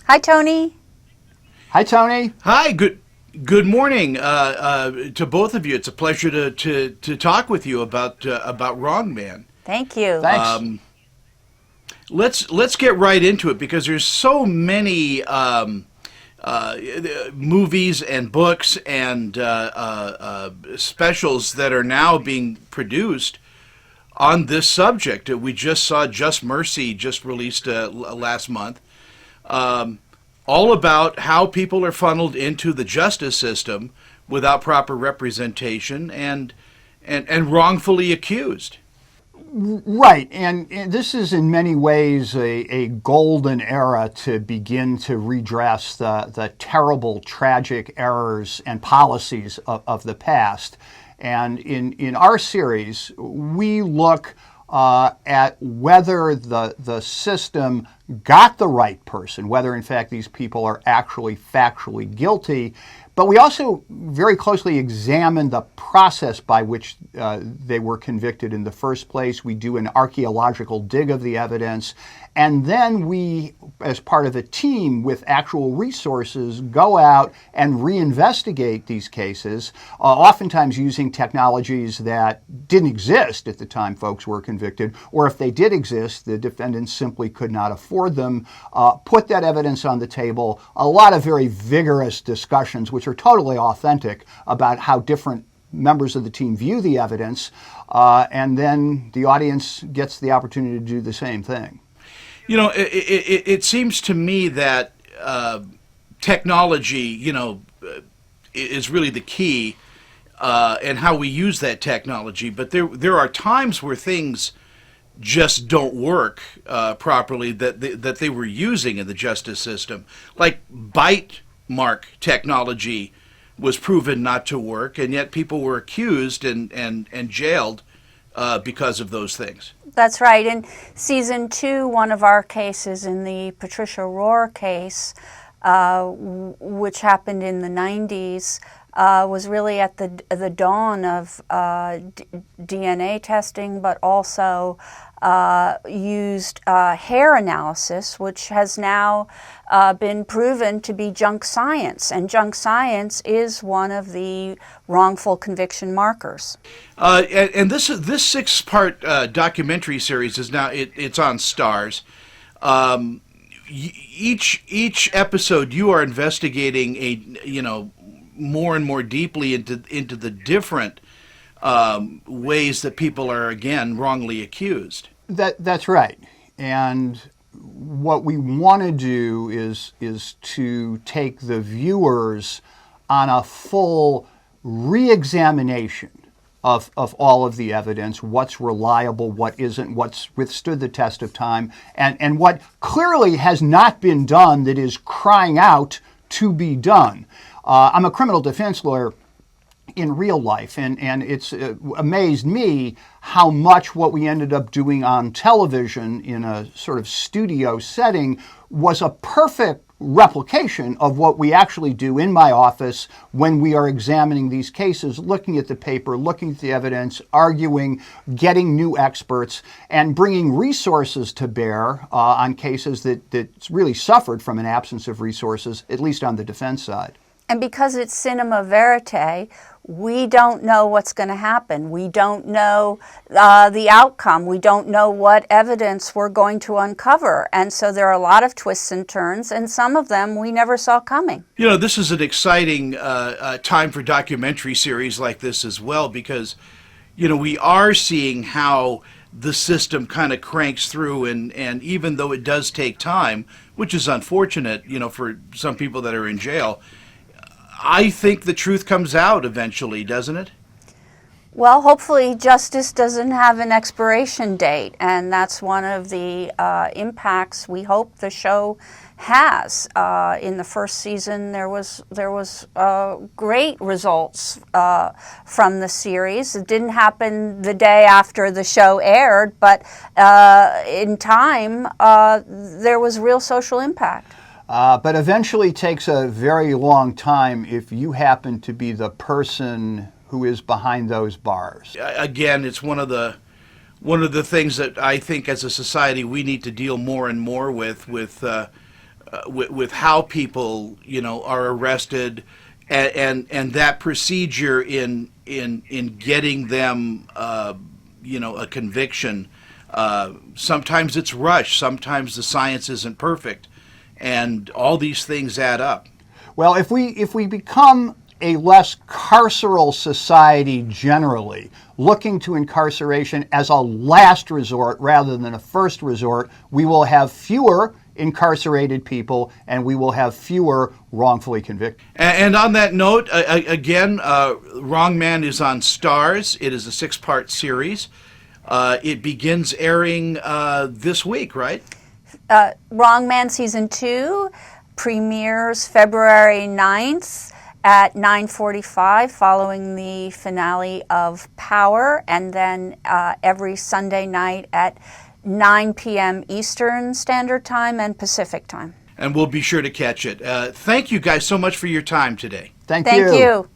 Hi, Tony. Hi, Tony. Hi, good morning to both of you. It's a pleasure to talk with you about Wrong Man. Thank you. Thanks. Let's get right into it because there's so many movies and books and specials that are now being produced on this subject. We just saw Just Mercy just released last month. All about how people are funneled into the justice system without proper representation and wrongfully accused. Right, and this is in many ways a golden era to begin to redress the terrible, tragic errors and policies of the past. And in our series, we look at whether the system got the right person, whether in fact these people are actually factually guilty. But we also very closely examine the process by which they were convicted in the first place. We do an archaeological dig of the evidence. And then we, as part of a team with actual resources, go out and reinvestigate these cases, oftentimes using technologies that didn't exist at the time folks were convicted, or if they did exist, the defendants simply could not afford them. Put that evidence on the table. A lot of very vigorous discussions, which are totally authentic, about how different members of the team view the evidence, and then the audience gets the opportunity to do the same thing. You know, it seems to me that technology, is really the key, and how we use that technology. But there are times where things just don't work properly that they were using in the justice system, like bite mark technology was proven not to work, and yet people were accused and jailed because of those things. That's right. In season 2, one of our cases, in the Patricia Rohr case, which happened in the 90s, was really at the dawn of DNA testing, but also used hair analysis, which has now been proven to be junk science. And junk science is one of the wrongful conviction markers. And this 6-part documentary series is now it's on Stars. Each episode, you are investigating more and more deeply into the different ways that people are again wrongly accused. That's right. And what we want to do is to take the viewers on a full re-examination of all of the evidence, what's reliable, what isn't, what's withstood the test of time, and what clearly has not been done that is crying out to be done. I'm a criminal defense lawyer in real life, and it's amazed me how much what we ended up doing on television in a sort of studio setting was a perfect replication of what we actually do in my office when we are examining these cases, looking at the paper, looking at the evidence, arguing, getting new experts, and bringing resources to bear on cases that really suffered from an absence of resources, at least on the defense side. And because it's cinema verite, we don't know what's going to happen. We don't know the outcome. We don't know what evidence we're going to uncover. And so there are a lot of twists and turns, and some of them we never saw coming. This is an exciting time for documentary series like this as well, because, we are seeing how the system kind of cranks through, and even though it does take time, which is unfortunate, for some people that are in jail, I think the truth comes out eventually, doesn't it? Well, hopefully justice doesn't have an expiration date, and that's one of the impacts we hope the show has. In the first season, there was great results from the series. It didn't happen the day after the show aired, but in time, there was real social impact. But eventually takes a very long time if you happen to be the person who is behind those bars. Again, it's one of the things that I think as a society we need to deal more and more with with how people, are arrested, and that procedure in getting them, a conviction. Sometimes it's rushed. Sometimes the science isn't perfect, and all these things add up. Well, if we become a less carceral society generally, looking to incarceration as a last resort rather than a first resort, we will have fewer incarcerated people and we will have fewer wrongfully convicted. And on that note, again, Wrong Man is on Stars. It is a 6-part series. It begins airing this week, right? Wrong Man Season 2 premieres February 9th at 9:45 following the finale of Power, and then every Sunday night at 9 p.m. Eastern Standard Time and Pacific Time. And we'll be sure to catch it. Thank you guys so much for your time today. Thank you.